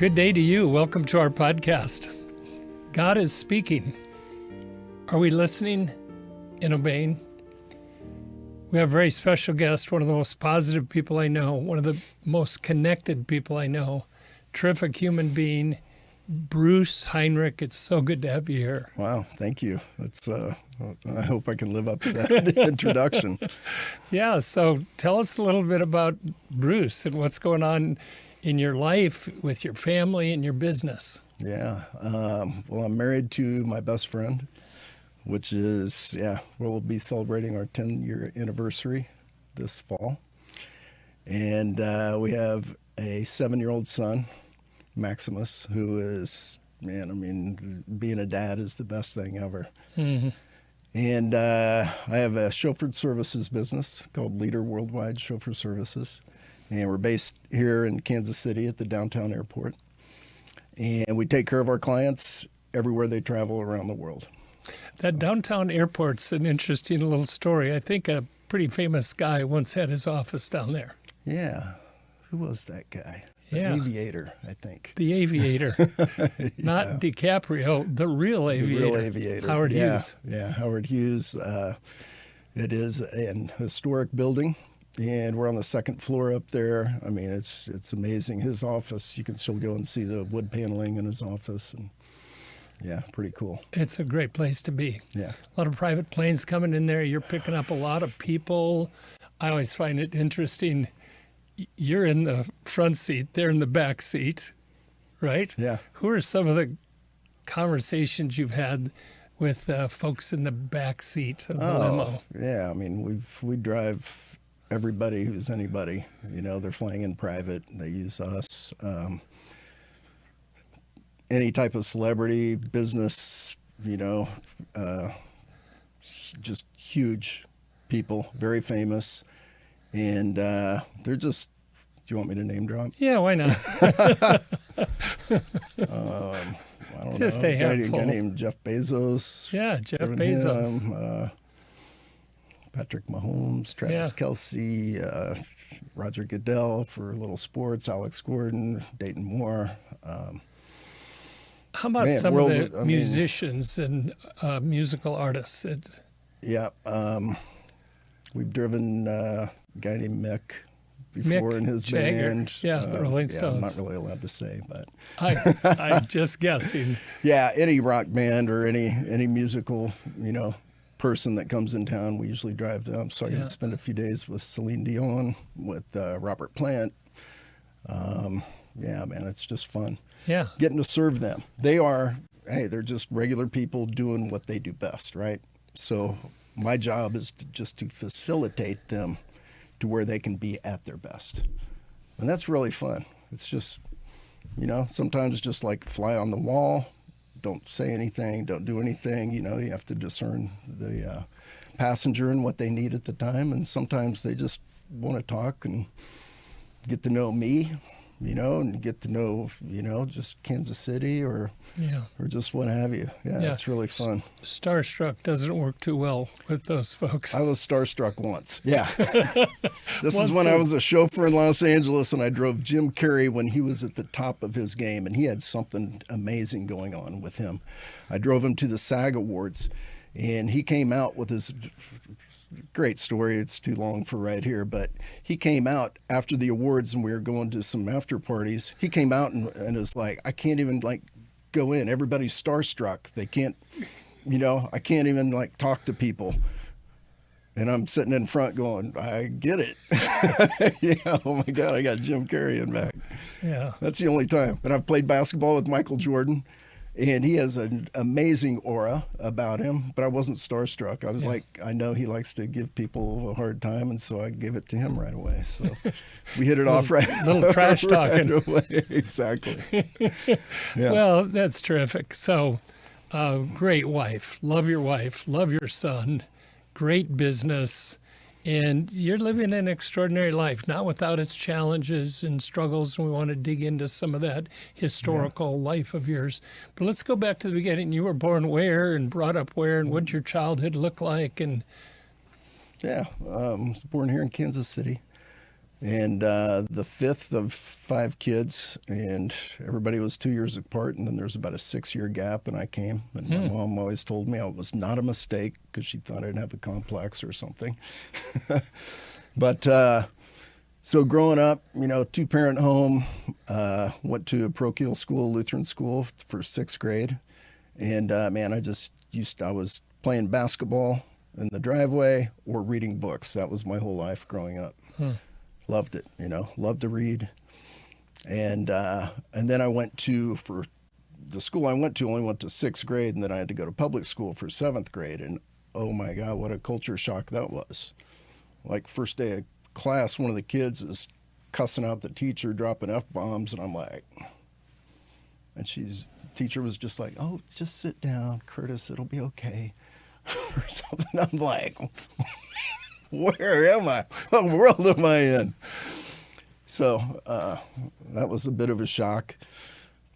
Good day to you. Welcome to our podcast. God is speaking. Are we listening and obeying? We have a very special guest, one of the most positive people I know, one of the most connected people I know, terrific human being, Bruce Heinrich. It's so good to have you here. Wow, thank you. That's. I hope I can live up to that introduction. Yeah, so tell us a little bit about Bruce and what's going on in your life with your family and your business. Yeah, well, I'm married to my best friend, which is, we'll be celebrating our 10-year anniversary this fall. And we have a 7-year-old son, Maximus, who is, being a dad is the best thing ever. Mm-hmm. And I have a chauffeur services business called Leader Worldwide Chauffeur Services. And we're based here in Kansas City at the downtown airport. And we take care of our clients everywhere they travel around the world. That downtown airport's an interesting little story. I think a pretty famous guy once had his office down there. Yeah. Who was that guy? The Aviator, I think. The Aviator. Not DiCaprio, the real Aviator. The real Aviator. Howard Hughes. Yeah, Howard Hughes. It is an historic building, and we're on the second floor up there. I mean, it's amazing. His office, you can still go and see the wood paneling in his office, and pretty cool. It's a great place to be. Yeah. A lot of private planes coming in there. You're picking up a lot of people. I always find it interesting. You're in the front seat, they're in the back seat, right? Yeah. Who are some of the conversations you've had with folks in the back seat of the limo? Yeah, I mean, we drive everybody who's anybody. You know, they're flying in private. They use us. Any type of celebrity, business, just huge people, very famous. And they're just, do you want me to name drop? Yeah, why not? I don't just know. a handful. A guy named Jeff Bezos. Yeah, Jeff Bezos. Patrick Mahomes, Travis Kelce, Roger Goodell for Little Sports, Alex Gordon, Dayton Moore. How about some of the musicians and musical artists? We've driven a guy named Mick before in his band. Yeah, the Rolling Stones. I'm not really allowed to say, but I'm just guessing. Yeah, any rock band or any musical, person that comes in town, we usually drive them. So I get to spend a few days with Celine Dion, with Robert Plant. It's just fun. Yeah, getting to serve them. They're just regular people doing what they do best, right? So my job is just to facilitate them to where they can be at their best. And that's really fun. It's just, sometimes just like fly on the wall, don't say anything, don't do anything. You have to discern the passenger and what they need at the time. And sometimes they just want to talk and get to know me, and get to know, just Kansas City or just what have you. Yeah, it's really fun. Starstruck doesn't work too well with those folks. I was starstruck once. Yeah. This is when I was a chauffeur in Los Angeles, and I drove Jim Carrey when he was at the top of his game, and he had something amazing going on with him. I drove him to the SAG Awards, and he came out with his great story. It's too long for right here, but he came out after the awards and we were going to some after parties. He came out and was like, I can't even go in. Everybody's starstruck. They can't, I can't even talk to people. And I'm sitting in front going, I get it. Oh my God, I got Jim Carrey in back. Yeah. That's the only time. And I've played basketball with Michael Jordan. And he has an amazing aura about him, but I wasn't starstruck. I was I know he likes to give people a hard time, and so I gave it to him right away. So we hit it off right little trash talking. Right away. Exactly. Yeah. Well, that's terrific. So great wife, love your son, great business, and you're living an extraordinary life, not without its challenges and struggles, and we want to dig into some of that historical life of yours. But let's go back to the beginning. You were born where and brought up where, and what did your childhood look like? And I was born here in Kansas City, and the fifth of 5 kids, and everybody was 2 years apart, and then there's about a 6-year gap, and I came, and my mom always told me I was not a mistake because she thought I'd have a complex or something. But so growing up, 2-parent home, went to a parochial school, Lutheran school for 6th grade, and man, I was playing basketball in the driveway or reading books. That was my whole life growing up. Loved it, loved to read. And then I went for the school I went to only went to 6th grade, and then I had to go to public school for 7th grade. And oh my God, what a culture shock that was. Like first day of class, one of the kids is cussing out the teacher, dropping F-bombs, and I'm like, and the teacher was just like, oh, just sit down, Curtis, it'll be okay. Or something. I'm like, where am I? What world am I in? So that was a bit of a shock.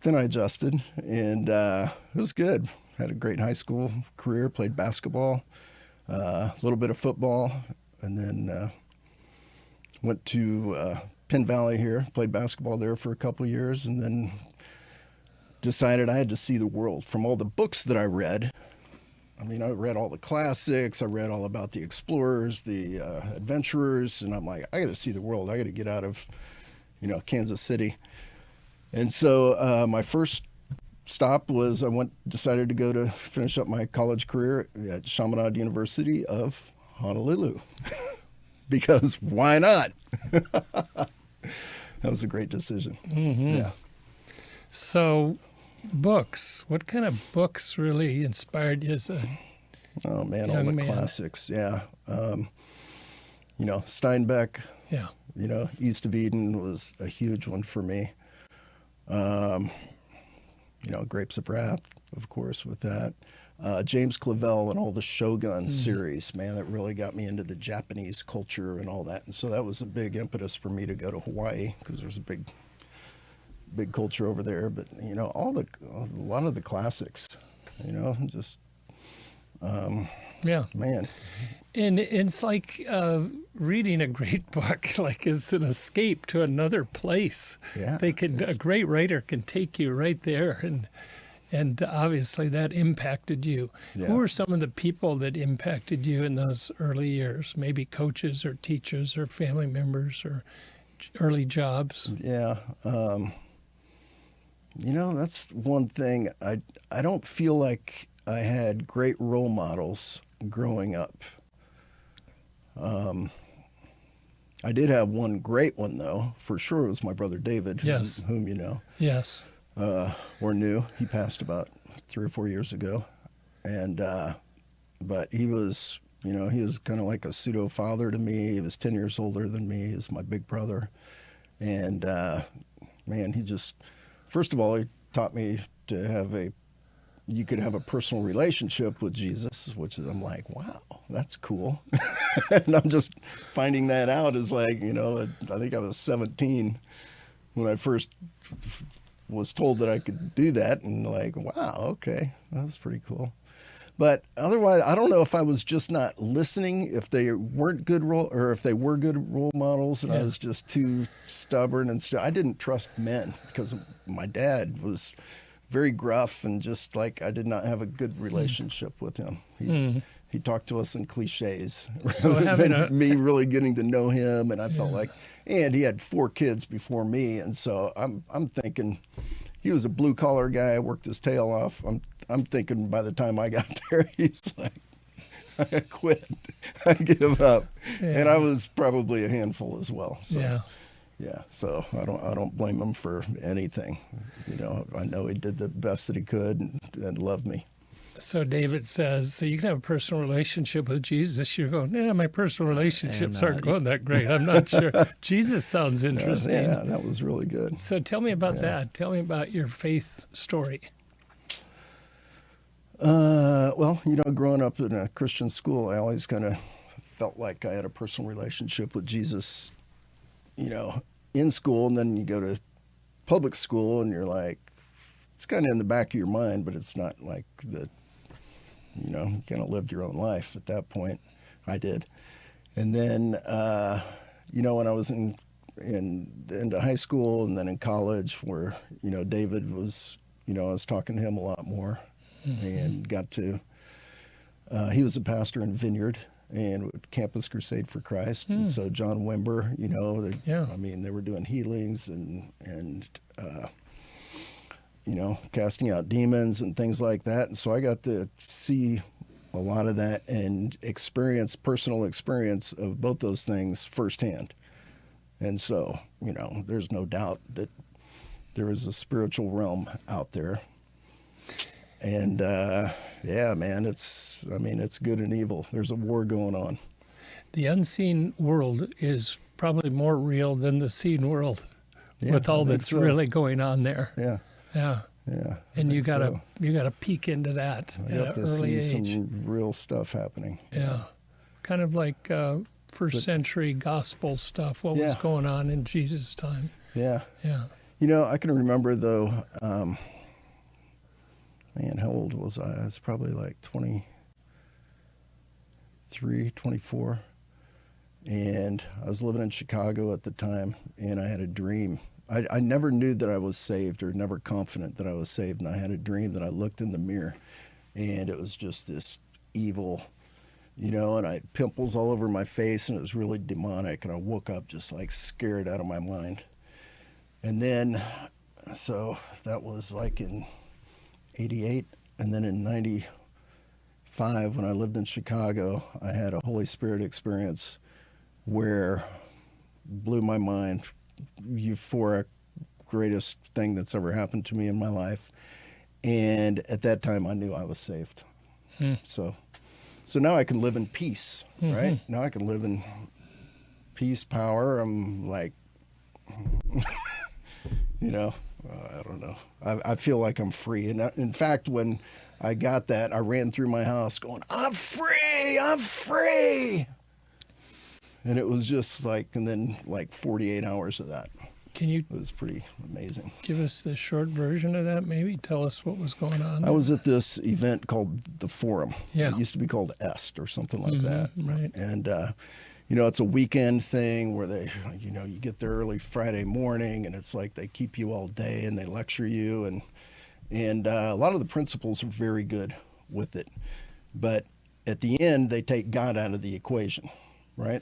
Then I adjusted, and it was good. Had a great high school career, played basketball, a little bit of football, and then went to Penn Valley here, played basketball there for a couple years, and then decided I had to see the world. From all the books that I read, I read all the classics. I read all about the explorers, the adventurers, and I'm like, I got to see the world. I got to get out of, Kansas City. And so my first stop was decided to go to finish up my college career at Chaminade University of Honolulu, because why not? That was a great decision. Mm-hmm. Yeah. So, books. What kind of books really inspired you as a all the young man? Classics. Yeah. Steinbeck. Yeah. East of Eden was a huge one for me. Grapes of Wrath, of course, with that. James Clavell and all the Shogun series, man, that really got me into the Japanese culture and all that. And so that was a big impetus for me to go to Hawaii, because there's a big culture over there. But, a lot of the classics, just, yeah. Man. And it's like reading a great book, like it's an escape to another place. Yeah. A great writer can take you right there, and obviously that impacted you. Yeah. Who are some of the people that impacted you in those early years? Maybe coaches or teachers or family members or early jobs? Yeah. That's one thing. I don't feel like I had great role models growing up. I did have one great one, though, for sure. It was my brother David, Yes. whom you know. Yes. Or knew. He passed about 3 or 4 years ago. And, but he was, he was kind of like a pseudo father to me. He was 10 years older than me. He was my big brother. And, man, he just, first of all, he taught me to you could have a personal relationship with Jesus, which is, I'm like, wow, that's cool. And I'm just finding that out as like, I think I was 17 when I first was told that I could do that, and like, wow, okay, that was pretty cool. But otherwise, I don't know if I was just not listening, if they weren't good or if they were good role models, and I was just too stubborn and I didn't trust men, because my dad was very gruff, and just like I did not have a good relationship with him. He talked to us in cliches, So rather than me really getting to know him. And I felt like, and he had 4 kids before me, and so I'm thinking he was a blue collar guy, worked his tail off. I'm thinking by the time I got there, he's like, I quit, I give up, and I was probably a handful as well. So. Yeah, so I don't blame him for anything. I know he did the best that he could and loved me. So David says, so you can have a personal relationship with Jesus. You're going, my personal relationships aren't going that great. I'm not sure. Jesus sounds interesting. Yeah, that was really good. So tell me about that. Tell me about your faith story. Well, growing up in a Christian school, I always kind of felt like I had a personal relationship with Jesus, in school, and then you go to public school and you're like, it's kind of in the back of your mind, but it's not like you kind of lived your own life at that point. I did. And then, when I was in into high school and then in college, where David was, I was talking to him a lot more, and got to. He was a pastor in Vineyard and with Campus Crusade for Christ, and so John Wimber, they were doing healings and casting out demons and things like that, and so I got to see a lot of that and personal experience of both those things firsthand. And so, there's no doubt that there is a spiritual realm out there. And man, it's good and evil. There's a war going on. The unseen world is probably more real than the seen world, with all that's really going on there. Yeah. And you gotta peek into that at an early age. Some real stuff happening. Yeah. Kind of like first century gospel stuff. What was going on in Jesus' time? Yeah. I can remember though. How old was I? I was probably like 23, 24. And I was living in Chicago at the time, and I had a dream. I never knew that I was saved, or never confident that I was saved. And I had a dream that I looked in the mirror, and it was just this evil, and I had pimples all over my face, and it was really demonic. And I woke up just like scared out of my mind. And then, so that was like in 88. And then in 95, when I lived in Chicago, I had a Holy Spirit experience where blew my mind. Euphoric, greatest thing that's ever happened to me in my life. And at that time I knew I was saved. So now I can live in peace, right? Now I can live in peace, power. I'm like, I don't know. I feel like I'm free. And in fact, when I got that, I ran through my house going, I'm free, I'm free. And it was just like, and then like 48 hours of that. It was pretty amazing. Give us the short version of that, maybe? Tell us what was going on there. I was at this event called the Forum. Yeah. It used to be called EST or something like that. Right. And, it's a weekend thing where they, you get there early Friday morning, and it's like they keep you all day and they lecture you. And a lot of the principles are very good with it. But at the end, they take God out of the equation. Right?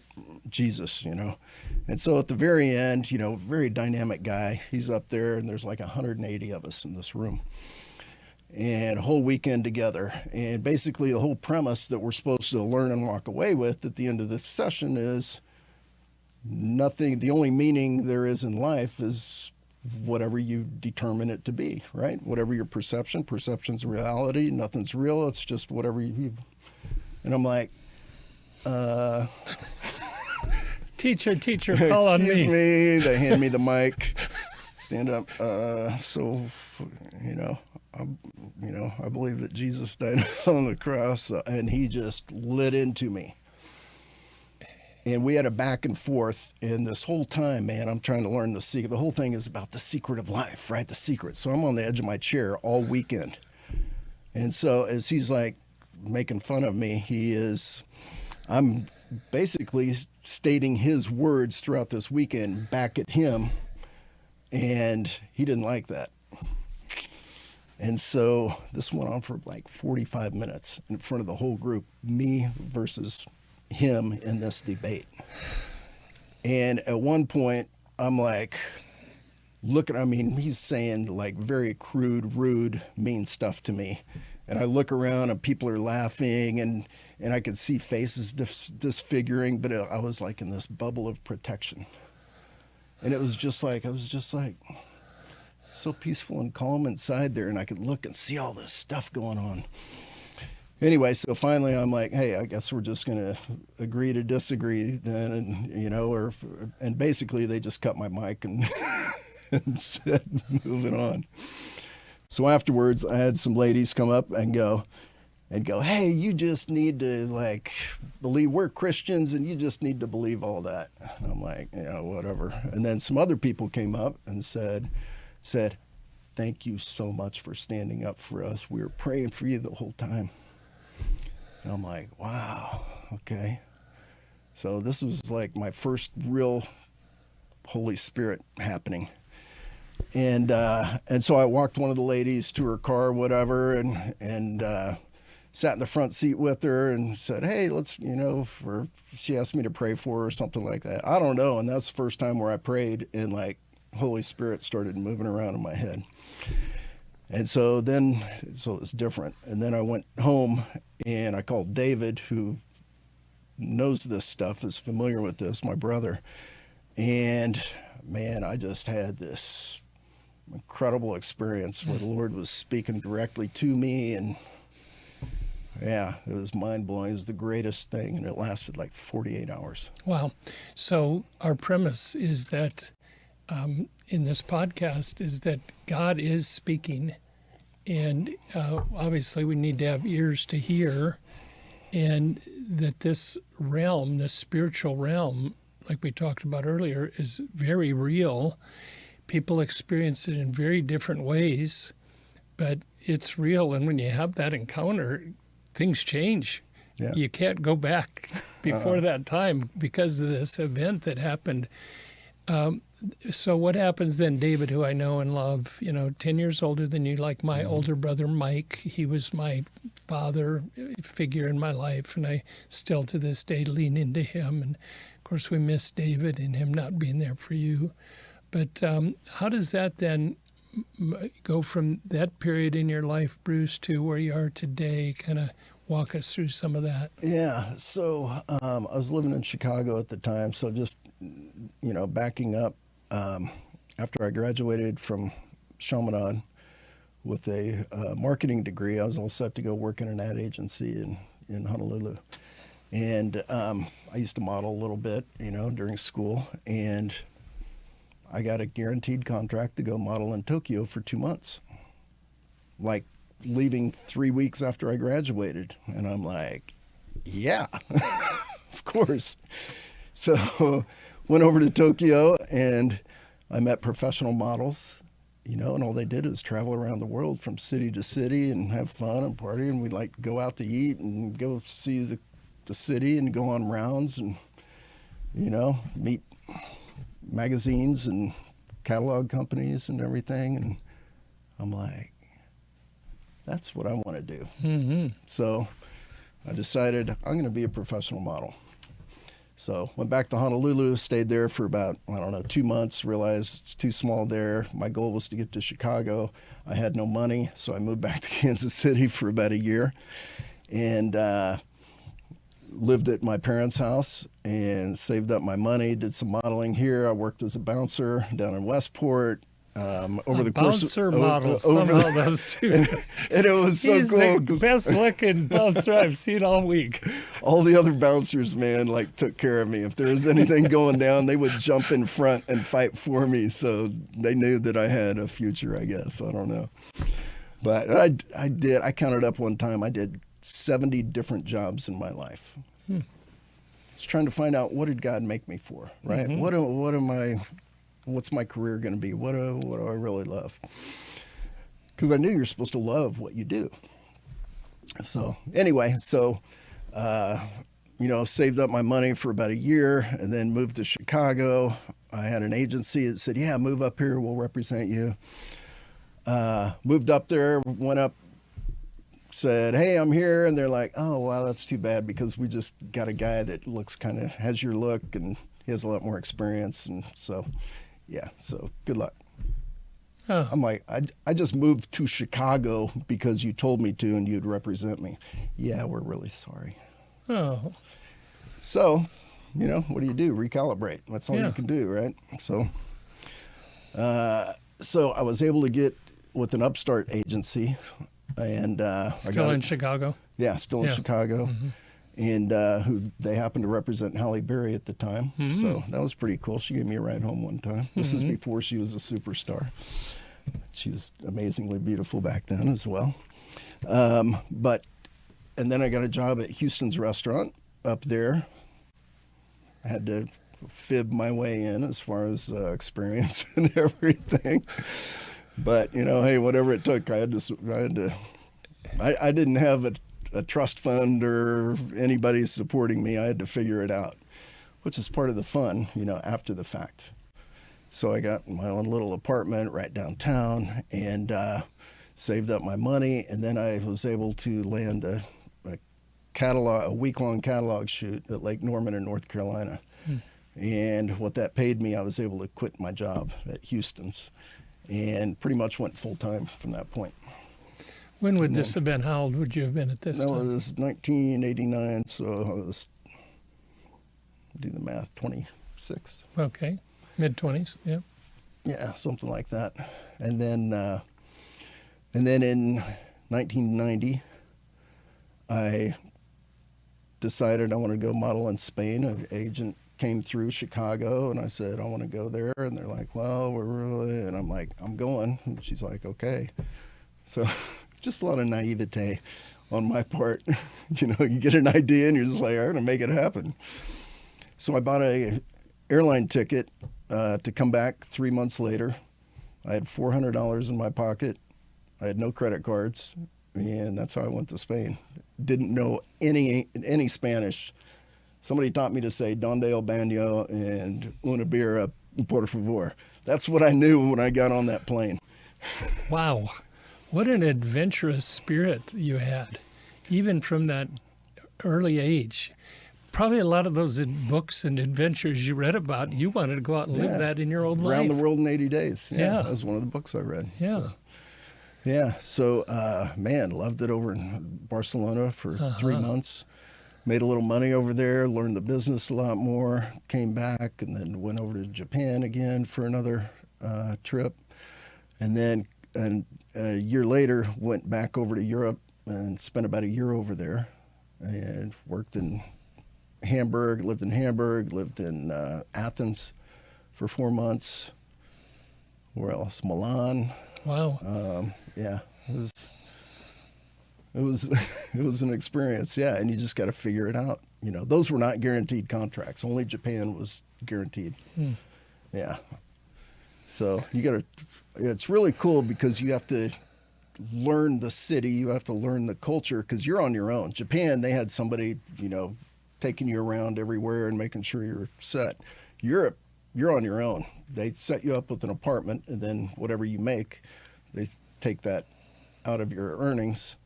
Jesus, And so at the very end, very dynamic guy. He's up there, and there's like 180 of us in this room. And a whole weekend together. And basically the whole premise that we're supposed to learn and walk away with at the end of the session is nothing. The only meaning there is in life is whatever you determine it to be, right? Whatever your perception's reality. Nothing's real. It's just whatever you. And I'm like, Teacher, call on me. Excuse me. They hand me the mic. Stand up. I believe that Jesus died on the cross, and he just lit into me. And we had a back and forth, and this whole time, man, I'm trying to learn the secret. The whole thing is about the secret of life, right? The secret. So I'm on the edge of my chair all weekend. And so as he's like making fun of me, I'm basically stating his words throughout this weekend back at him, and he didn't like that. And so this went on for like 45 minutes in front of the whole group, me versus him in this debate. And at one point, I'm like, he's saying like very crude, rude, mean stuff to me. And I look around and people are laughing, and I could see faces disfiguring, but I was like in this bubble of protection. And I was just like so peaceful and calm inside there, and I could look and see all this stuff going on. Anyway, so finally I'm like, hey, I guess we're just going to agree to disagree then, and basically they just cut my mic and, and said, moving on. So afterwards, I had some ladies come up and go, hey, you just need to believe we're Christians, and you just need to believe all that. And I'm like, whatever. And then some other people came up and said, thank you so much for standing up for us. We were praying for you the whole time. And I'm like, wow, okay. So this was like my first real Holy Spirit happening. And so I walked one of the ladies to her car, whatever, and sat in the front seat with her and said, hey, let's, she asked me to pray for her or something like that. I don't know. And that's the first time where I prayed and like Holy Spirit started moving around in my head. And so it's different. And then I went home and I called David, who knows this stuff, is familiar with this, my brother. And man, I just had this incredible experience where the Lord was speaking directly to me, and yeah, it was mind-blowing. It was the greatest thing, and it lasted like 48 hours. Wow. So our premise is that in this podcast is that God is speaking, and obviously we need to have ears to hear, and that this realm, this spiritual realm, like we talked about earlier, is very real. People experience it in very different ways, but it's real. And when you have that encounter, things change. Yeah. You can't go back before that time because of this event that happened. So what happens then, David, who I know and love, 10 years older than you, like my older brother, Mike, he was my father figure in my life, and I still to this day lean into him. And of course, we miss David and him not being there for you. But how does that then go from that period in your life, Bruce, to where you are today? Kind of walk us through some of that. Yeah. So I was living in Chicago at the time. So just, backing up, after I graduated from Chaminade with a marketing degree, I was all set to go work in an ad agency in Honolulu. And I used to model a little bit, during school. And I got a guaranteed contract to go model in Tokyo for 2 months, like leaving 3 weeks after I graduated. And I'm like, yeah, of course. So went over to Tokyo and I met professional models, and all they did was travel around the world from city to city and have fun and party. And we'd like go out to eat and go see the city and go on rounds and, meet magazines and catalog companies and everything. And I'm like, that's what I want to do. Mm-hmm. So I decided I'm going to be a professional model. So went back to Honolulu, stayed there for about, 2 months, realized it's too small there. My goal was to get to Chicago. I had no money, so I moved back to Kansas City for about a year and lived at my parents' house and saved up my money, did some modeling here. I worked as a bouncer down in Westport. Over the course bouncer model, somehow those two. And it was so He's cool. the best looking bouncer I've seen all week. All the other bouncers, man, took care of me. If there was anything going down, they would jump in front and fight for me. So they knew that I had a future, I guess. I don't know. But I counted up one time, I did 70 different jobs in my life. I was trying to find out, what did God make me for, right? Mm-hmm. What's my career going to be? What do I really love? Because I knew you're supposed to love what you do. So anyway, saved up my money for about a year and then moved to Chicago. I had an agency that said, yeah, move up here, we'll represent you. Moved up there, went up, said, hey, I'm here. And they're like, oh, wow, that's too bad because we just got a guy that has your look and he has a lot more experience. And so, yeah, so good luck. Oh. I'm like, I just moved to Chicago because you told me to and you'd represent me. Yeah, we're really sorry. Oh. So, what do you do? Recalibrate. That's all you can do, right? So, I was able to get with an upstart agency. And still in Chicago? Yeah, still in Chicago. Mm-hmm. And who they happened to represent Halle Berry at the time. Mm-hmm. So that was pretty cool. She gave me a ride home one time. This is before she was a superstar. She was amazingly beautiful back then as well. And then I got a job at Houston's restaurant up there. I had to fib my way in as far as experience and everything. But, hey, whatever it took, I didn't have a trust fund or anybody supporting me. I had to figure it out, which is part of the fun, after the fact. So I got my own little apartment right downtown and saved up my money. And then I was able to land a week-long catalog shoot at Lake Norman in North Carolina. And what that paid me, I was able to quit my job at Houston's and pretty much went full-time from that point. When would this have been? How old would you have been at this No, time? it was 1989, so I was, do the math, 26. Okay, mid-20s, yeah. Yeah, something like that. And then in 1990, I decided I wanted to go model in Spain. An agent came through Chicago, and I said, I want to go there. And they're like, well, we're really, and I'm like, I'm going. And she's like, okay. So just a lot of naivete on my part. You know, you get an idea and you're just like, I'm going to make it happen. So I bought a airline ticket to come back 3 months later. I had $400 in my pocket. I had no credit cards, and that's how I went to Spain. Didn't know any Spanish. Somebody taught me to say "Donde el baño" and "Una birra, por favor." That's what I knew when I got on that plane. Wow, what an adventurous spirit you had, even from that early age. Probably a lot of those books and adventures you read about, you wanted to go out and live that in your own life. Around the World in 80 Days. Yeah. That was one of the books I read. Yeah. So man, loved it over in Barcelona for 3 months. Made a little money over there, learned the business a lot more, came back, and then went over to Japan again for another trip. And then a year later, went back over to Europe and spent about a year over there and worked in Hamburg, lived in Athens for 4 months. Where else? Milan. Wow. Yeah, it was an experience. Yeah, and you just got to figure it out. You know, those were not guaranteed contracts. Only Japan was guaranteed. Yeah. So you got to. It's really cool because you have to learn the city. You have to learn the culture because you're on your own. Japan, they had somebody, you know, taking you around everywhere and making sure you're set. Europe, you're on your own. They set you up with an apartment, and then whatever you make, they take that out of your earnings.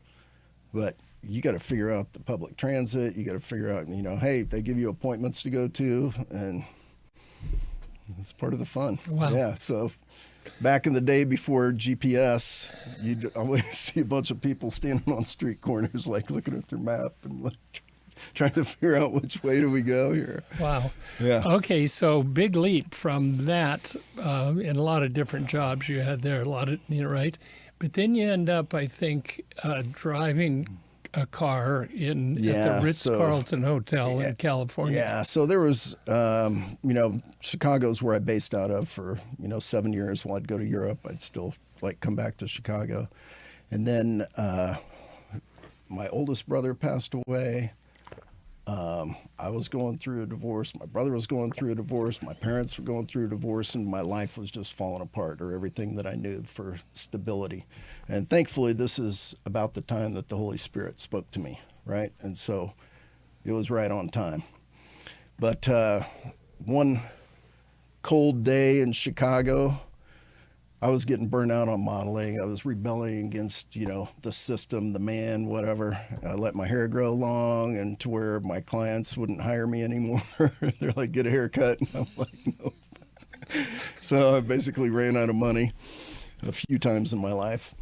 But you got to figure out the public transit. You got to figure out, you know, hey, they give you appointments to go to, and it's part of the fun. Wow. Yeah. So back in the day before GPS, you'd always see a bunch of people standing on street corners, like looking at their map and like trying to figure out which way do we go here. Wow. Yeah. Okay, so big leap from that in a lot of different jobs you had there, a lot of, you know, right? But then you end up, I think, driving a car at the Ritz-Carlton Hotel in California. Yeah, so there was, you know, Chicago's where I based out of for, 7 years. While I'd go to Europe, I'd still come back to Chicago. And then my oldest brother passed away. I was going through a divorce. My brother was going through a divorce. My parents were going through a divorce, and my life was just falling apart, or everything that I knew for stability. And thankfully, this is about the time that the Holy Spirit spoke to me, right? And so it was right on time. But one cold day in Chicago, I was getting burnt out on modeling. I was rebelling against, the system, the man, whatever. I let my hair grow long, and to where my clients wouldn't hire me anymore. They're like, get a haircut. And I'm like, no. So I basically ran out of money a few times in my life.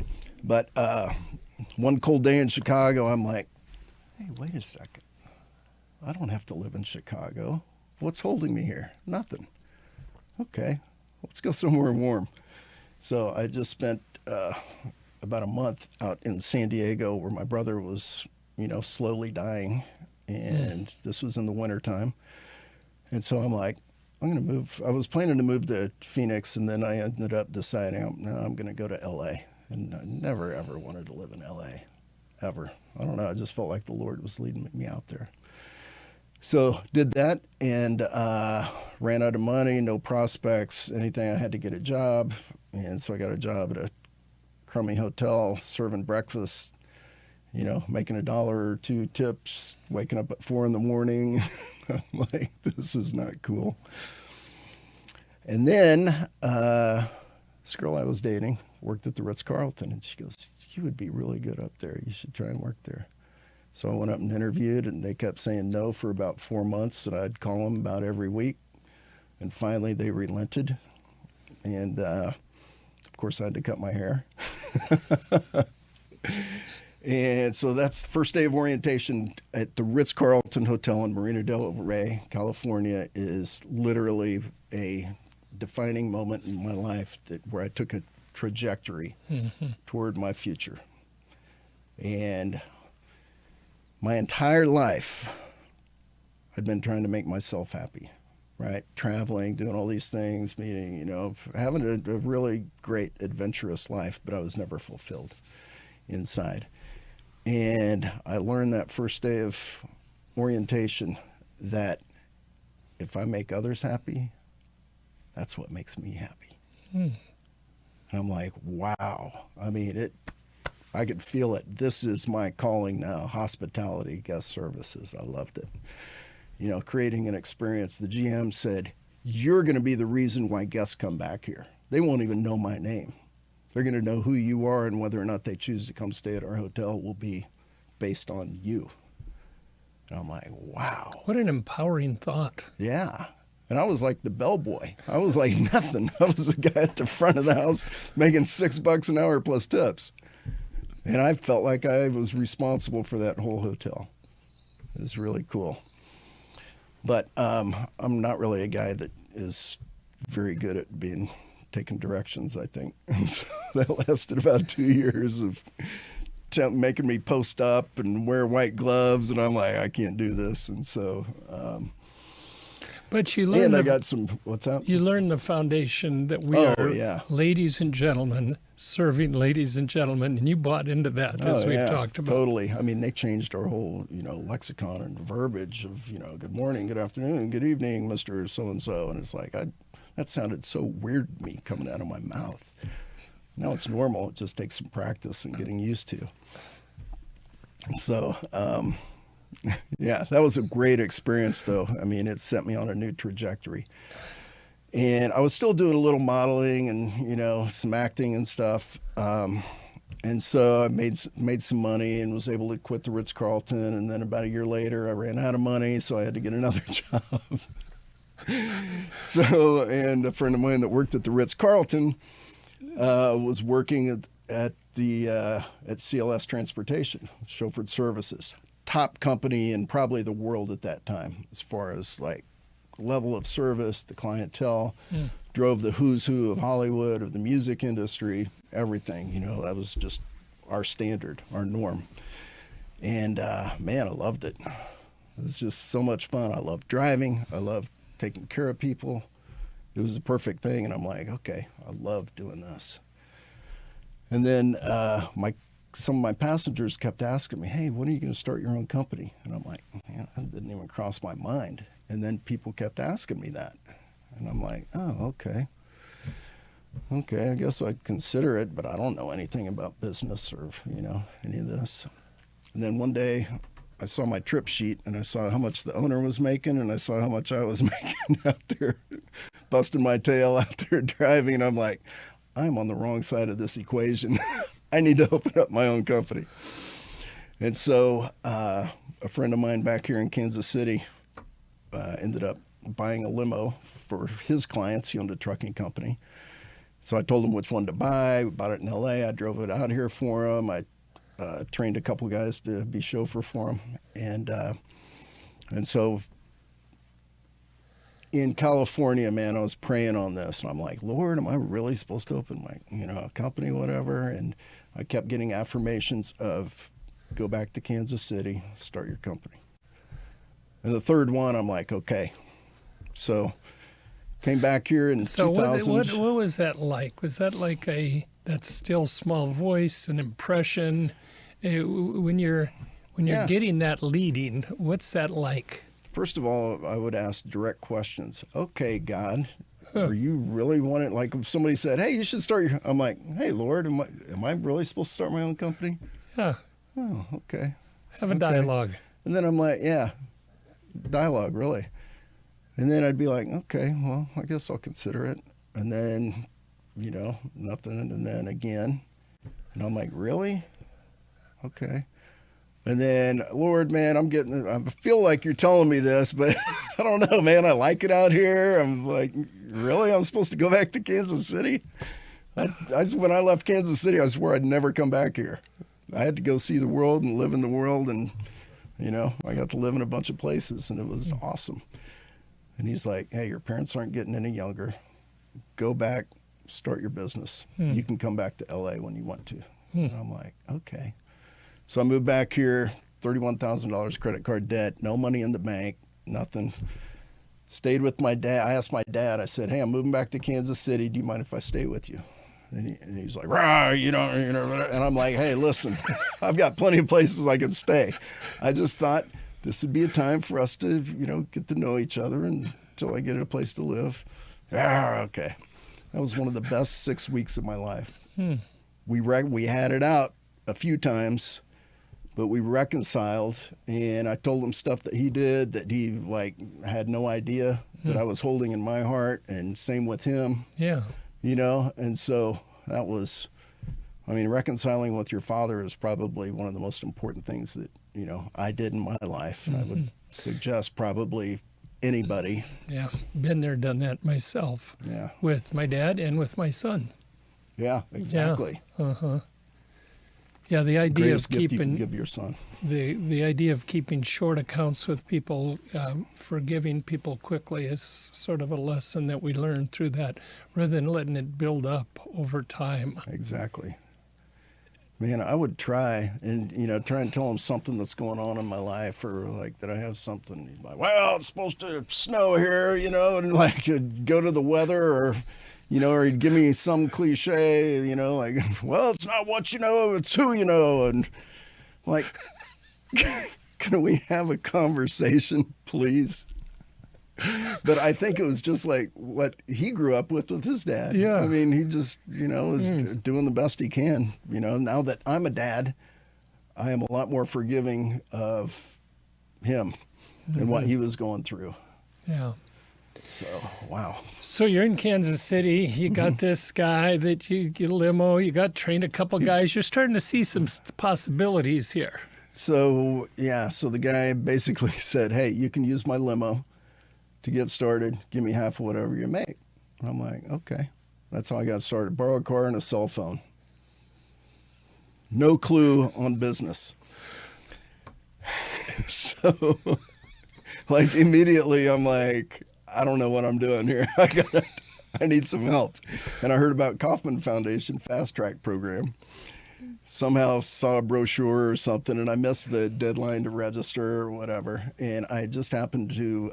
But one cold day in Chicago, I'm like, hey, wait a second. I don't have to live in Chicago. What's holding me here? Nothing. Okay, let's go somewhere warm. So I just spent about a month out in San Diego, where my brother was, slowly dying, and this was in the wintertime. And so I'm like, I'm going to move. I was planning to move to Phoenix, and then I ended up deciding, no, I'm going to go to L.A. And I never, ever wanted to live in L.A., ever. I don't know. I just felt like the Lord was leading me out there. So did that, and ran out of money, no prospects, anything. I had to get a job. And so I got a job at a crummy hotel serving breakfast, making $1 or $2 tips, waking up at 4 a.m. I'm like, this is not cool. And then this girl I was dating worked at the Ritz-Carlton, and she goes, "You would be really good up there. You should try and work there." So I went up and interviewed, and they kept saying no for about 4 months, that I'd call them about every week. And finally they relented. And of course I had to cut my hair. And so that's the first day of orientation at the Ritz-Carlton Hotel in Marina del Rey, California, is literally a defining moment in my life where I took a trajectory toward my future. And my entire life, I'd been trying to make myself happy, right? Traveling, doing all these things, meeting, having a really great adventurous life, but I was never fulfilled inside. And I learned that first day of orientation that if I make others happy, that's what makes me happy. And I'm like, wow. I mean, I could feel it. This is my calling now, hospitality, guest services. I loved it. Creating an experience. The GM said, "You're going to be the reason why guests come back here. They won't even know my name. They're going to know who you are, and whether or not they choose to come stay at our hotel will be based on you." And I'm like, wow. What an empowering thought. Yeah. And I was like the bellboy. I was like nothing. I was the guy at the front of the house making $6 an hour plus tips. And I felt like I was responsible for that whole hotel. It was really cool. But I'm not really a guy that is very good at taking directions, I think. And so that lasted about 2 years of making me post up and wear white gloves. And I'm like, I can't do this. And so... But you learned. I got some. What's that? You learned the foundation that we are ladies and gentlemen serving ladies and gentlemen, and you bought into that as we've talked about. Totally. I mean, they changed our whole, lexicon and verbiage of, good morning, good afternoon, good evening, Mr. So-and-so. And it's like, that sounded so weird to me coming out of my mouth. Now it's normal. It just takes some practice and getting used to. So, yeah, that was a great experience, though. I mean, it set me on a new trajectory. And I was still doing a little modeling and, some acting and stuff. And so I made some money and was able to quit the Ritz-Carlton. And then about a year later, I ran out of money, so I had to get another job. And a friend of mine that worked at the Ritz-Carlton was working at CLS Transportation, Chauffeur Services. Top company in probably the world at that time, as far as like level of service, the clientele, drove the who's who of Hollywood, of the music industry, everything. That was just our standard, our norm. And man, I loved it. It was just so much fun. I loved driving. I loved taking care of people. It was the perfect thing. And I'm like, okay, I love doing this. And then some of my passengers kept asking me, "Hey, when are you going to start your own company?" And I'm like, man, that didn't even cross my mind. And then people kept asking me that. And I'm like, oh, okay. Okay, I guess I'd consider it, but I don't know anything about business or, any of this. And then one day I saw my trip sheet and I saw how much the owner was making and I saw how much I was making out there, busting my tail out there driving. And I'm like, I'm on the wrong side of this equation. I need to open up my own company. And so a friend of mine back here in Kansas City ended up buying a limo for his clients. He owned a trucking company. So I told him which one to buy. We bought it in LA. I drove it out here for him. I trained a couple guys to be chauffeur for him. And so in California, man, I was praying on this, and I'm like, Lord, am I really supposed to open my, a company, whatever? And I kept getting affirmations of go back to Kansas City, start your company. And the third one, I'm like, okay. So came back here in 2000. What was that like? Was that like that still small voice, an impression? When you're getting that leading, what's that like? First of all, I would ask direct questions. Okay, God, are you really wanting, like if somebody said, hey, you should start your, I'm like, hey, Lord, am I really supposed to start my own company? Yeah. Oh, okay. Have a dialogue. And then I'm like, yeah, dialogue, really. And then I'd be like, okay, well, I guess I'll consider it. And then, nothing. And then again. And I'm like, really? Okay. And then, Lord, man, I feel like you're telling me this, but I don't know, man. I like it out here. I'm like, really? I'm supposed to go back to Kansas City? When I left Kansas City, I swore I'd never come back here. I had to go see the world and live in the world. And, I got to live in a bunch of places, and it was awesome. And he's like, hey, your parents aren't getting any younger. Go back, start your business. You can come back to LA when you want to. And I'm like, okay. So I moved back here, $31,000 credit card debt, no money in the bank, nothing. Stayed with my dad. I asked my dad, I said, hey, I'm moving back to Kansas City. Do you mind if I stay with you? And he's like, rah, and I'm like, hey, listen, I've got plenty of places I can stay. I just thought this would be a time for us to, get to know each other until I get a place to live. Okay. That was one of the best 6 weeks of my life. We had it out a few times, but we reconciled, and I told him stuff that he did that he had no idea that I was holding in my heart, and same with him. Yeah. And so that was, reconciling with your father is probably one of the most important things that, I did in my life. And I would suggest probably anybody. Yeah. Been there, done that myself. Yeah. With my dad and with my son. Yeah, exactly. Yeah. Uh-huh. Yeah, the idea Greatest of gift you can keeping give your son. the idea of keeping short accounts with people, forgiving people quickly is sort of a lesson that we learn through that, rather than letting it build up over time. Exactly. Man, I would try and tell him something that's going on in my life, or that I have something. He's like, well, it's supposed to snow here, and go to the weather, or he'd give me some cliche, well, it's not what you know, it's who you know. And can we have a conversation, please? But I think it was just like what he grew up with his dad. Yeah. He just, is doing the best he can. Now that I'm a dad, I am a lot more forgiving of him and what he was going through. Yeah. So, wow. So you're in Kansas City. You got this guy that you get a limo. You got trained a couple guys. You're starting to see some possibilities here. So, yeah. So the guy basically said, hey, you can use my limo to get started. Give me half of whatever you make. And I'm like, okay. That's how I got started. Borrow a car and a cell phone. No clue on business. So, immediately I'm like, I don't know what I'm doing here. I need some help. And I heard about Kauffman Foundation Fast Track program. Somehow saw a brochure or something, and I missed the deadline to register or whatever. And I just happened to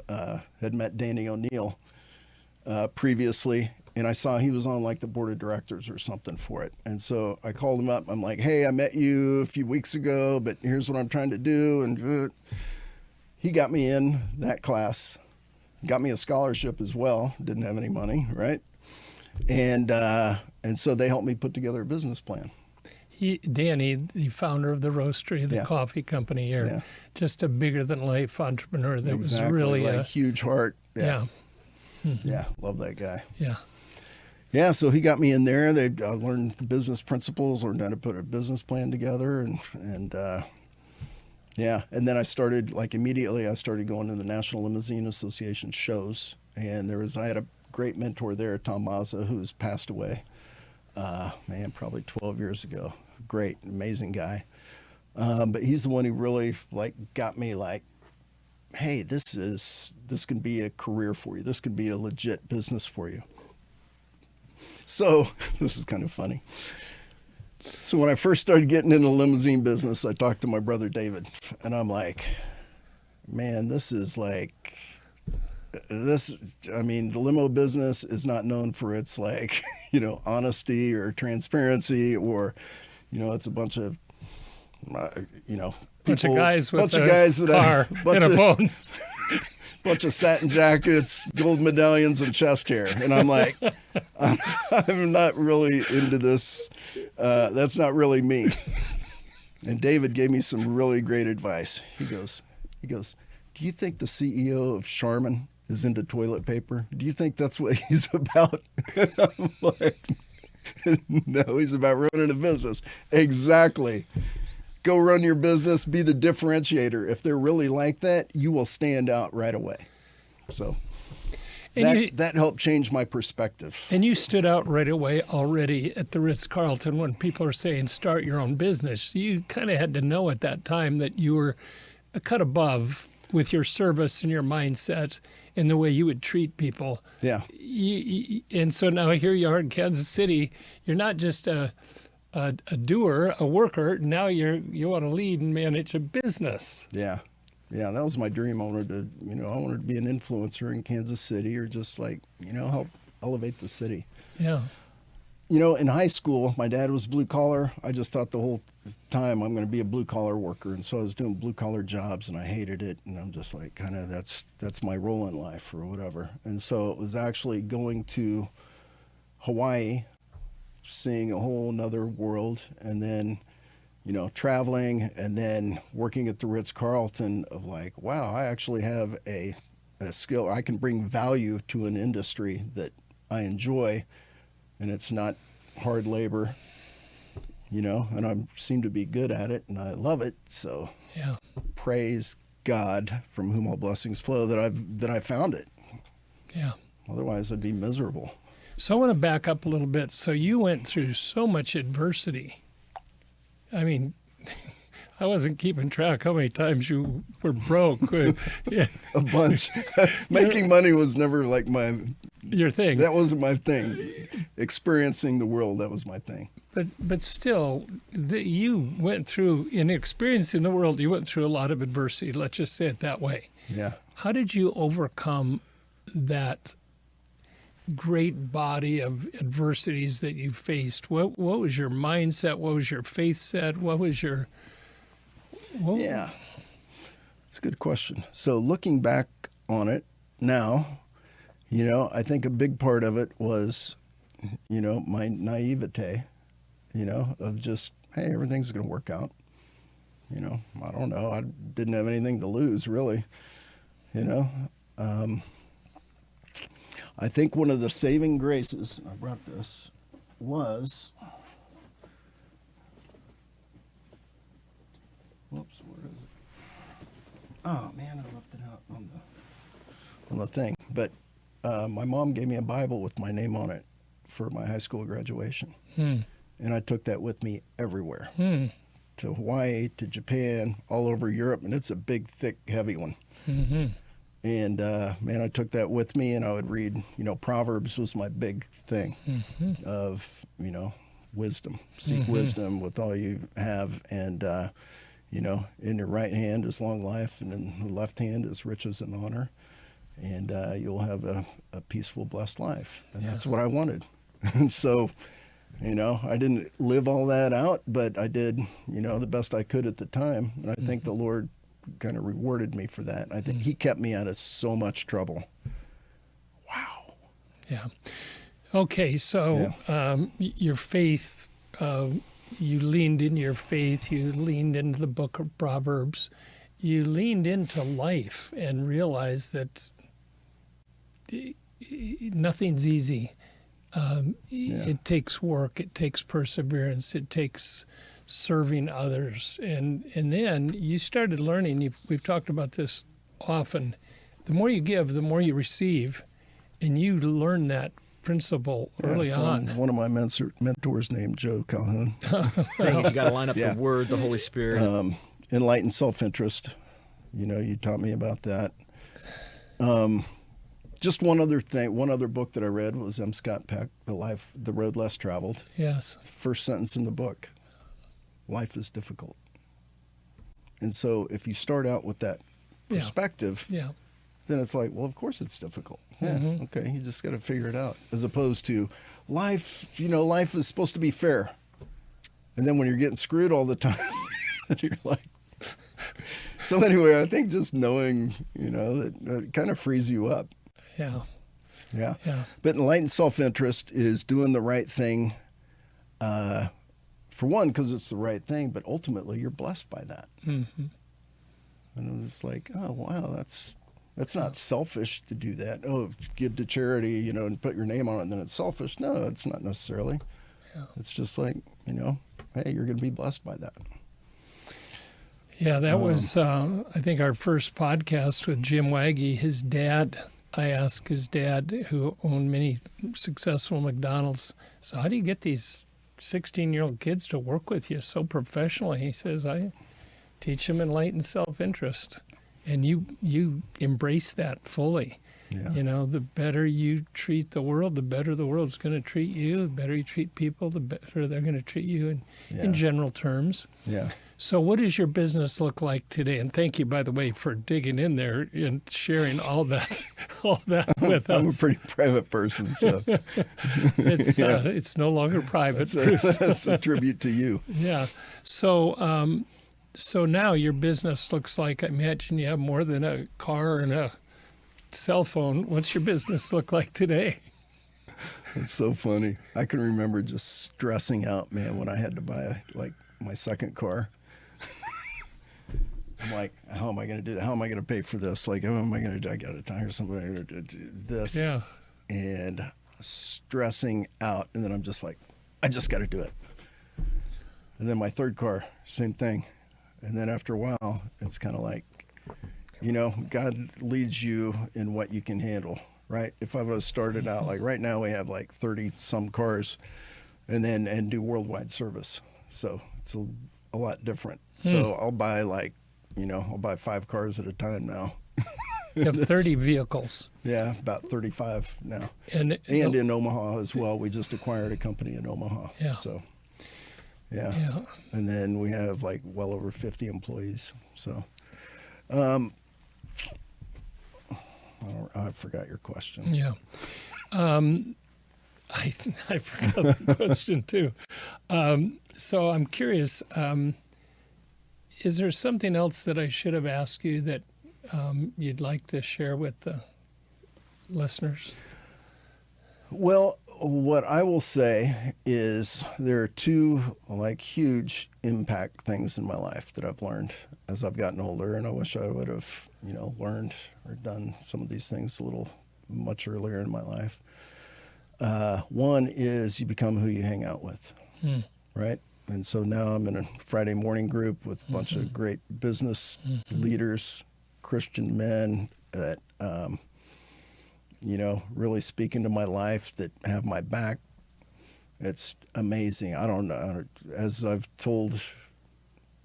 had met Danny O'Neill previously, and I saw he was on the board of directors or something for it. And so I called him up. I'm like, hey, I met you a few weeks ago, but here's what I'm trying to do. And he got me in that class. Got me a scholarship as well. Didn't have any money, right? And so they helped me put together a business plan. Danny, the founder of the Roastery, the coffee company here, just a bigger than life entrepreneur that was really a huge heart. Yeah. Yeah, love that guy. Yeah. Yeah, so he got me in there. I learned business principles, learned how to put a business plan together, and then I started immediately. I started going to the National Limousine Association shows, and I had a great mentor there, Tom Mazza, who's passed away. Probably 12 years ago. Great, amazing guy. But he's the one who really got me hey, this can be a career for you. This can be a legit business for you. So this is kind of funny. So when I first started getting into the limousine business, I talked to my brother David, and I'm like, man, the limo business is not known for its honesty or transparency, or, it's a bunch of, bunch of guys with bunch of guys that car and a phone. Bunch of satin jackets, gold medallions, and chest hair. And I'm like, I'm not really into this. That's not really me. And David gave me some really great advice. He goes, do you think the CEO of Charmin is into toilet paper. Do you think that's what he's about? I'm like, no, he's about running a business. Exactly. Go run your business, be the differentiator. If they're really like that, you will stand out right away. So that helped change my perspective. And you stood out right away already at the Ritz-Carlton when people are saying start your own business. You kind of had to know at that time that you were a cut above with your service and your mindset and the way you would treat people. Yeah. And so now here you are in Kansas City. You're not just a doer, a worker. Now you want to lead and manage a business. Yeah. Yeah, that was my dream. I wanted to be an influencer in Kansas City, or just like, help elevate the city. Yeah. In high school, my dad was blue collar. I just thought the whole time I'm going to be a blue collar worker. And so I was doing blue collar jobs and I hated it. And I'm just like, kind of, that's my role in life or whatever. And so it was actually going to Hawaii, seeing a whole nother world, and then, traveling, and then working at the Ritz-Carlton of like, wow, I actually have a skill. I can bring value to an industry that I enjoy, and it's not hard labor, and I seem to be good at it, and I love it. So yeah, praise God, from whom all blessings flow, that I found it. Yeah. Otherwise, I'd be miserable. So I want to back up a little bit. So you went through so much adversity. I mean, I wasn't keeping track how many times you were broke. Yeah. A bunch. Making money was never like your thing. That wasn't my thing. Experiencing the world, that was my thing. But still, you went through, in experiencing the world, you went through a lot of adversity. Let's just say it that way. Yeah. How did you overcome that great body of adversities that you faced? What was your mindset? What was your faith set? What was your... Yeah, that's a good question. So looking back on it now, I think a big part of it was, my naivete, of just, hey, everything's going to work out. I don't know. I didn't have anything to lose, really. I think one of the saving graces, I brought this, was, whoops, where is it? Oh man, I left it out on the thing. But my mom gave me a Bible with my name on it for my high school graduation. And I took that with me everywhere. To Hawaii, to Japan, all over Europe, and it's a big, thick, heavy one. Mm-hmm. And man, I took that with me, and I would read, Proverbs was my big thing of, wisdom. Seek wisdom with all you have, and, in your right hand is long life, and in the left hand is riches and honor, and you'll have a peaceful, blessed life. And that's what I wanted. And so, I didn't live all that out, but I did, the best I could at the time. And I think the Lord kind of rewarded me for that. I think he kept me out of so much trouble. Wow. Yeah. Okay. So your faith, you leaned in your faith, you leaned into the book of Proverbs, you leaned into life and realized that nothing's easy. It takes work, it takes perseverance, it takes serving others. And then you started learning, we've talked about this often, the more you give, the more you receive. And you learn that principle early on. One of my mentors named Joe Calhoun. You got to line up the Word, the Holy Spirit. Enlightened self-interest. You taught me about that. Just one other book that I read was M. Scott Peck, The Road Less Traveled. Yes. First sentence in the book, life is difficult. And so if you start out with that perspective, then it's like, well, of course it's difficult. Yeah, okay, you just got to figure it out. As opposed to life, life is supposed to be fair. And then when you're getting screwed all the time, you're like... So anyway, I think just knowing, that it kind of frees you up. Yeah. But enlightened self-interest is doing the right thing, for one, because it's the right thing, but ultimately you're blessed by that. And it's like, oh, wow, that's It's not selfish to do that. Oh, give to charity, and put your name on it, and then it's selfish. No, it's not necessarily. Yeah. It's just like, hey, you're going to be blessed by that. Yeah, that was, I think, our first podcast with Jim Waggy. His dad, I asked his dad, who owned many successful McDonald's, so how do you get these 16-year-old kids to work with you so professionally? He says, I teach them enlightened self-interest. And you embrace that fully. Yeah. The better you treat the world, the better the world's going to treat you. The better you treat people, the better they're going to treat you in general terms. Yeah. So what does your business look like today? And thank you, by the way, for digging in there and sharing all that with us. I'm a pretty private person, so. It's no longer private. That's a tribute to you. Yeah. So now your business looks like, I imagine you have more than a car and a cell phone. What's your business look like today? It's so funny. I can remember just stressing out, man, when I had to buy my second car. I'm like, how am I going to do that? How am I going to pay for this? Like, how am I going to do? I got to hire somebody to do this. Yeah. And stressing out. And then I'm just like, I just got to do it. And then my third car, same thing. And then after a while, it's kind of like, God leads you in what you can handle, right? If I would have started out, like right now we have like 30 some cars and do worldwide service. So it's a lot different. So I'll buy I'll buy 5 cars at a time now. You have 30 vehicles. Yeah, about 35 now. And in Omaha as well. We just acquired a company in Omaha. Yeah. So, yeah. And then we have like well over 50 employees. So, I forgot your question. Yeah. I forgot the question too. So I'm curious, is there something else that I should have asked you that you'd like to share with the listeners? Well, what I will say is there are 2 huge impact things in my life that I've learned as I've gotten older, and I wish I would have, learned or done some of these things much earlier in my life. One is you become who you hang out with, right? And so now I'm in a Friday morning group with a bunch of great business leaders, Christian men that, really speak into my life, that have my back. It's amazing. I don't know. As I've told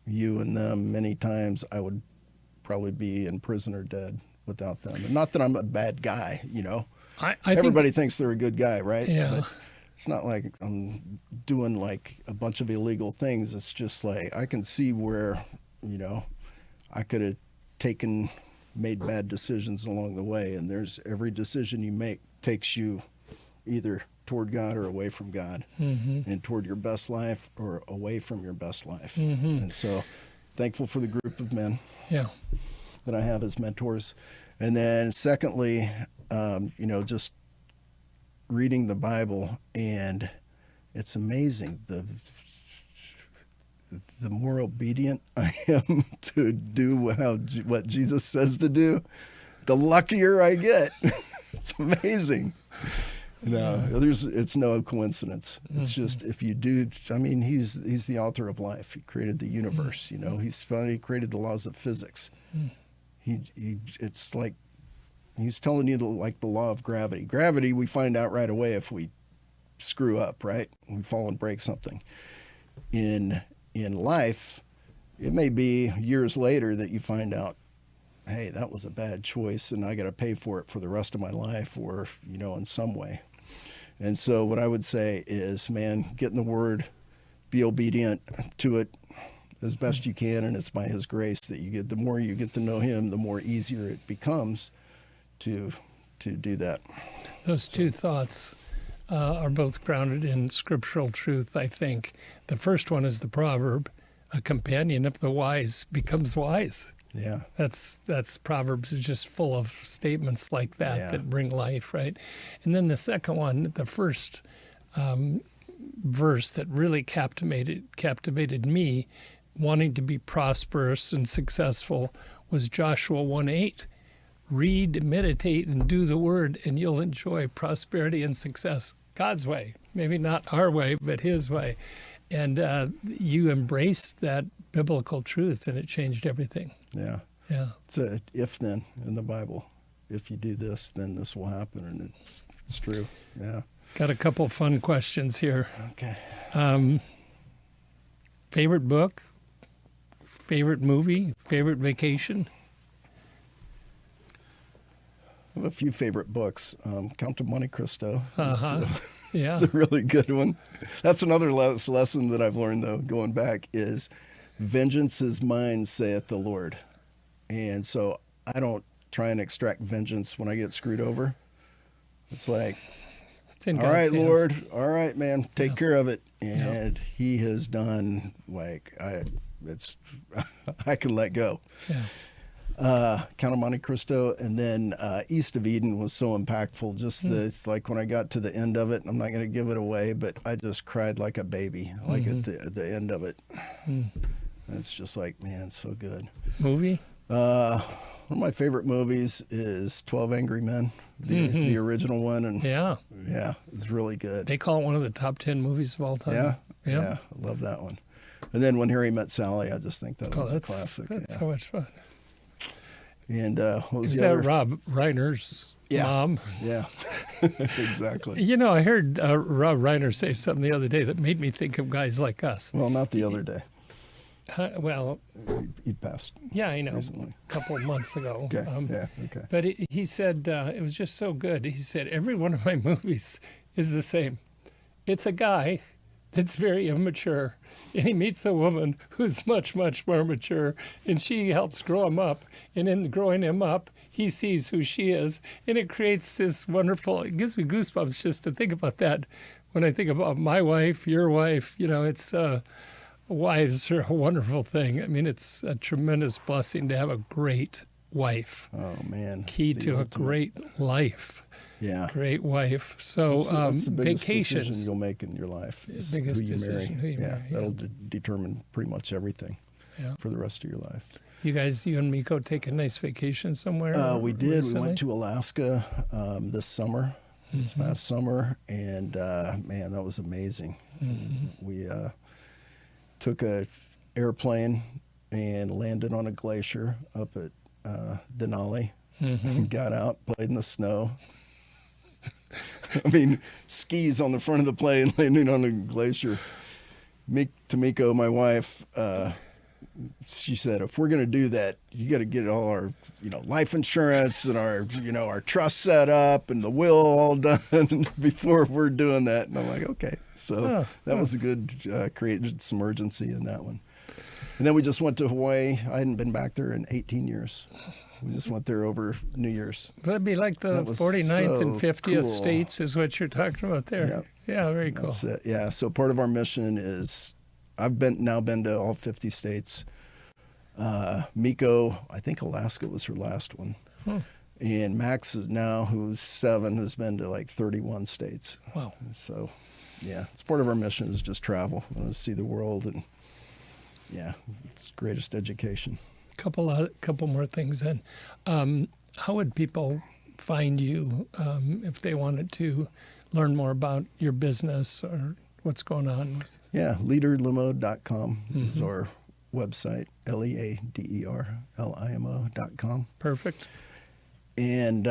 you and them many times, I would probably be in prison or dead without them. And not that I'm a bad guy, Everybody thinks they're a good guy, right? Yeah. But it's not like I'm doing a bunch of illegal things. It's just like I can see where, I could have made bad decisions along the way. And every decision you make takes you either toward God or away from God, and toward your best life or away from your best life. And so thankful for the group of men that I have as mentors. And then secondly, just reading the Bible, and it's amazing the more obedient I am to do what Jesus says to do, the luckier I get. It's amazing. No, it's no coincidence. It's just if you do. I mean, he's the author of life. He created the universe. He created the laws of physics. It's like he's telling you the law of gravity. Gravity, we find out right away if we screw up, right? We fall and break something. In life, it may be years later that you find out, hey, that was a bad choice, and I got to pay for it for the rest of my life, or in some way. And so what I would say is, man, get in the Word, be obedient to it as best you can, and it's by His grace that you get. The more you get to know Him, the more easier it becomes to do that. Those 2 thoughts are both grounded in scriptural truth, I think. The first one is the proverb, a companion of the wise becomes wise. Yeah. That's Proverbs is just full of statements like that that bring life, right? And then the second one, the first verse that really captivated me, wanting to be prosperous and successful, was Joshua 1:8. read, meditate, and do the Word, and you'll enjoy prosperity and success God's way. Maybe not our way, but His way. And you embraced that biblical truth, and it changed everything. Yeah. Yeah. It's a if-then in the Bible. If you do this, then this will happen, and it's true. Yeah. Got a couple fun questions here. Okay. Favorite book? Favorite movie? Favorite vacation? I have a few favorite books. Count of Monte Cristo. Yeah. It's a really good one. That's another lesson that I've learned, though, going back, is vengeance is mine, saith the Lord. And so I don't try and extract vengeance when I get screwed over. It's like, It's in all God's right, hands. Lord, all right, man, take Yeah. care of it. Yeah. And He has done, like, I can let go. Yeah. Count of Monte Cristo, and then East of Eden was so impactful. Just like when I got to the end of it, I'm not going to give it away, but I just cried like a baby, like at the end of it. And it's just like, man, so good. Movie? One of my favorite movies is 12 Angry Men, the original one, and Yeah. it's really good. They call it one of the top 10 movies of all time. Yeah, I love that one. And then When Harry Met Sally, I just think that was a classic. That's so much fun. And what was Is the that other? Rob Reiner's mom? Yeah, exactly. You know, I heard Rob Reiner say something the other day that made me think of guys like us. Well, not the other day. Well, He passed. yeah, I know, Recently. a couple of months ago. Okay. Okay. But he said, it was just so good. He said, every one of my movies is the same. It's a guy that's very immature, and he meets a woman who's much, much more mature, and she helps grow him up. And in growing him up, he sees who she is, and it creates this wonderful, it gives me goosebumps just to think about that. When I think about my wife, your wife, you know, it's, wives are a wonderful thing. I mean, it's a tremendous blessing to have a great wife. Oh man. Key It's the to a ultimate. great life. Yeah. Great wife. So That's the biggest decision vacations. you'll make in your life. Is biggest who you marry. decision, who you marry, yeah. That'll determine pretty much everything Yeah. for the rest of your life. You guys, you and Miko take a nice vacation somewhere? We did. recently? We went to Alaska this summer, this past summer, and man, that was amazing. We took a airplane and landed on a glacier up at Denali. Got out, played in the snow. I mean, skis on the front of the plane, landing on a glacier. Tamiko, my wife, she said, if we're going to do that, you got to get all our, life insurance and our, our trust set up and the will all done before we're doing that. And I'm like, okay. So that was a good, created some urgency in that one. And then we just went to Hawaii. I hadn't been back there in 18 years. We just went there over New Year's. That'd be like the That was 49th and so 50th cool. states is what you're talking about there. Yep. Yeah, very cool. That's it. Yeah. So part of our mission is, I've now been to all 50 states. Miko, I think Alaska was her last one. And Max is now, who's 7, has been to like 31 states. Wow. So, yeah, it's part of our mission is just travel. We want to see the world, and yeah, it's greatest education. Couple more things then. How would people find you if they wanted to learn more about your business or what's going on? Yeah, leaderlimo.com is our website, leaderlimo.com. Perfect. And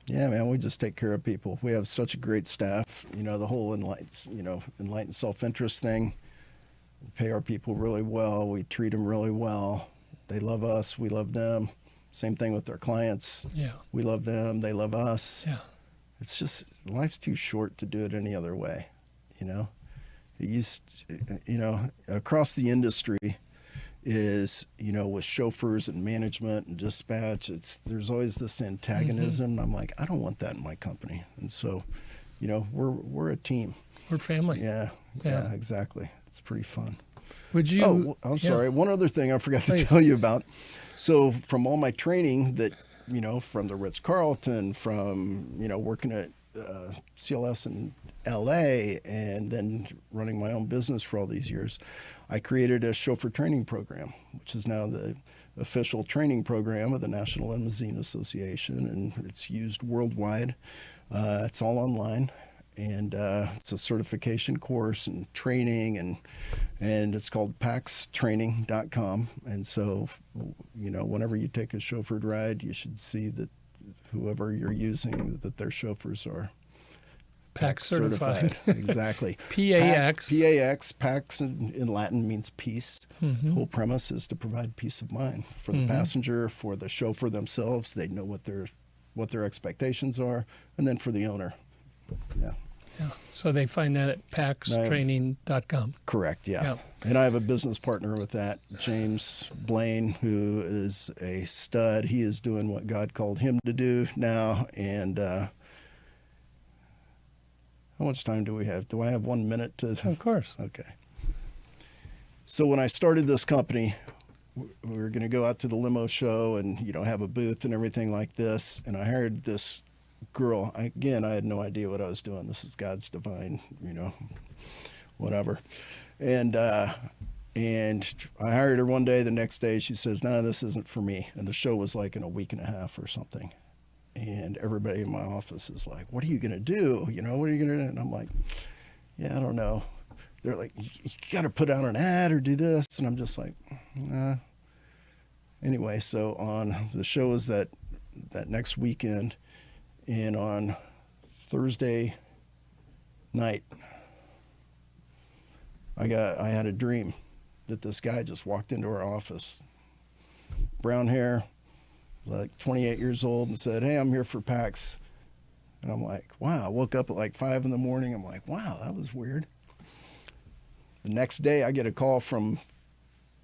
yeah, man, we just take care of people. We have such a great staff. The whole enlightened self-interest thing. We pay our people really well. We treat them really well. They love us. We love them. Same thing with our clients. Yeah. We love them. They love us. Yeah. It's just, life's too short to do it any other way. It used, across the industry is, with chauffeurs and management and dispatch, there's always this antagonism. I'm like, I don't want that in my company. And so, we're a team. We're family. Yeah, exactly. It's pretty fun. Would you? Oh, I'm sorry. One other thing I forgot to Please. tell you about. So from all my training that, from the Ritz-Carlton, from, working at CLS in LA, and then running my own business for all these years, I created a chauffeur training program, which is now the official training program of the National Limousine Association, and it's used worldwide. It's all online, and it's a certification course and training, and it's called paxtraining.com. And so, whenever you take a chauffeured ride, you should see that whoever you're using, that their chauffeurs are PAX certified. Exactly. PAX. PAX in Latin means peace. The whole premise is to provide peace of mind for the passenger, for the chauffeur themselves. They know what their expectations are, and then for the owner. Yeah. Yeah. So they find that at paxtraining.com. Correct, yeah. And I have a business partner with that, James Blaine, who is a stud. He is doing what God called him to do now. And how much time do we have? Do I have 1 minute to? Of course. Okay. So when I started this company, we were going to go out to the limo show and, have a booth and everything like this. And I hired this girl. I had no idea what I was doing. This is God's divine, whatever. And I hired her one day. The next day she says, "No, this isn't for me." And the show was like in a week and a half or something. And everybody in my office is like, "What are you going to do? What are you going to do?" And I'm like, "Yeah, I don't know." They're like, "You got to put out an ad or do this." And I'm just like, nah. Anyway, so on the show was that next weekend. And on Thursday night, I had a dream that this guy just walked into our office, brown hair, like 28 years old, and said, "Hey, I'm here for PAX." And I'm like, wow. I woke up at like 5 in the morning. I'm like, wow, that was weird. The next day, I get a call from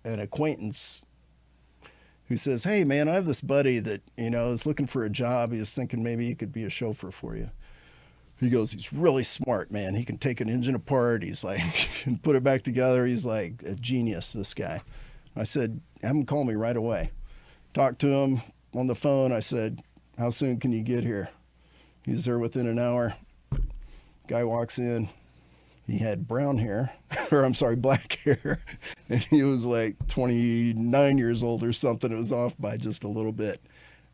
an acquaintance who says, "Hey, man, I have this buddy that, is looking for a job. He was thinking maybe he could be a chauffeur for you." He goes, "He's really smart, man. He can take an engine apart. He's like, and put it back together. He's like a genius, this guy." I said, "Have him call me right away." Talked to him on the phone. I said, "How soon can you get here?" He's there within an hour. Guy walks in. He had brown hair, black hair, and he was like 29 years old or something. It was off by just a little bit,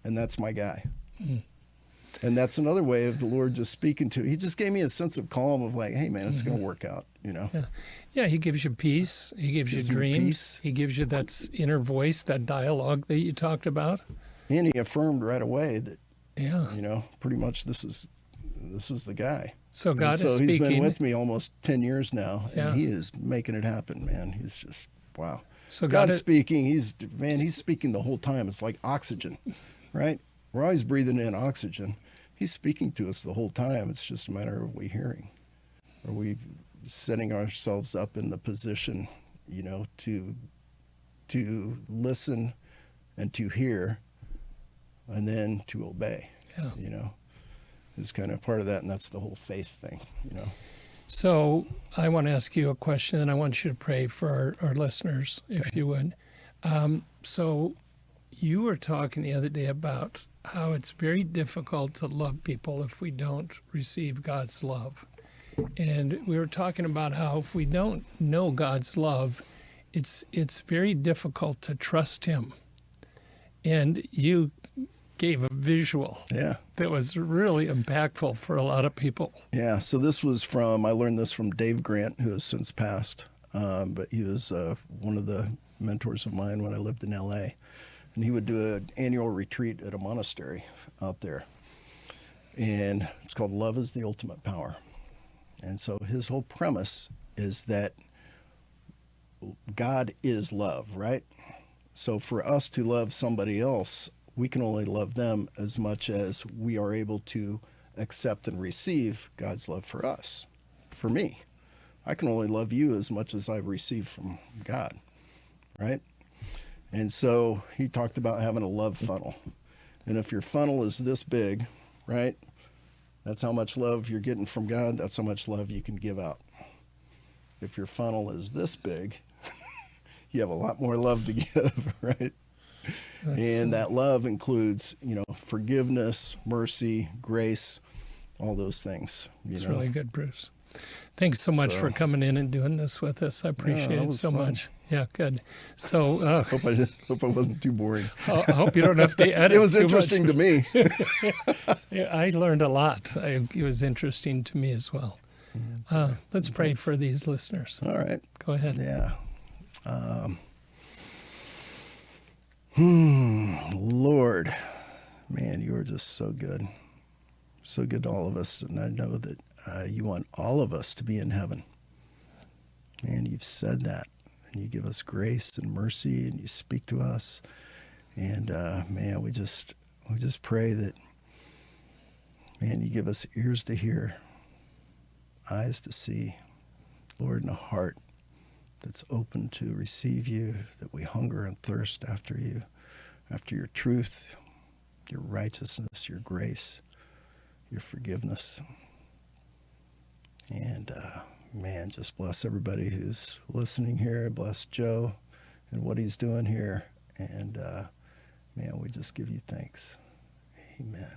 and that's my guy. And that's another way of the Lord just speaking to. He just gave me a sense of calm of like, "Hey, man, it's going to work out," Yeah, he gives you peace. He gives you dreams. He gives you that inner voice, that dialogue that you talked about. And he affirmed right away that, pretty much this is the guy. So God is speaking. He's been with me almost 10 years now, and he is making it happen, man. He's just, wow. So God's speaking. He's speaking the whole time. It's like oxygen, right? We're always breathing in oxygen. He's speaking to us the whole time. It's just a matter of we hearing. Are we setting ourselves up in the position, to listen and to hear and then to obey, is kind of part of that, and that's the whole faith thing, So I want to ask you a question, and I want you to pray for our listeners, if you would. So you were talking the other day about how it's very difficult to love people if we don't receive God's love. And we were talking about how if we don't know God's love, it's very difficult to trust Him. And you gave a visual that was really impactful for a lot of people. Yeah, so I learned this from Dave Grant, who has since passed, but he was one of the mentors of mine when I lived in L.A., and he would do an annual retreat at a monastery out there, and it's called Love is the Ultimate Power. And so his whole premise is that God is love, right? So for us to love somebody else, we can only love them as much as we are able to accept and receive God's love for us. For me, I can only love you as much as I receive from God, right? And so he talked about having a love funnel. And if your funnel is this big, right, that's how much love you're getting from God. That's how much love you can give out. If your funnel is this big, you have a lot more love to give, right? That love includes, forgiveness, mercy, grace, all those things. It's really good, Bruce. thanks so much for coming in and doing this with us. I appreciate it so much. Yeah, good. So hope I wasn't too boring. I hope you don't have to edit. It was interesting to me. Yeah, I learned a lot. It was interesting to me as well. Let's pray for these listeners. All right. Go ahead. Yeah. Lord, man, you are just so good. So good to all of us. And I know that you want all of us to be in heaven. Man, you've said that. And you give us grace and mercy, and you speak to us. And man, we just pray that, man, you give us ears to hear, eyes to see, Lord, and a heart that's open to receive you, that we hunger and thirst after you, after your truth, your righteousness, your grace, your forgiveness. And man, just bless everybody who's listening here. Bless Joe and what he's doing here. And man, we just give you thanks. Amen.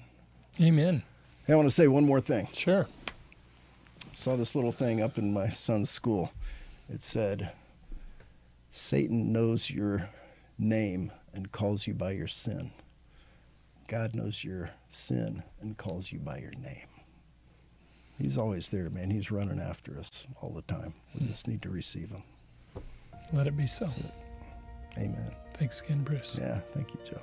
Amen. Hey, I want to say one more thing. Sure. I saw this little thing up in my son's school. It said, Satan knows your name and calls you by your sin. God knows your sin and calls you by your name. He's always there, man. He's running after us all the time. We just need to receive him. Let it be so. Amen. Thanks again, Bruce. Yeah, thank you, Joe.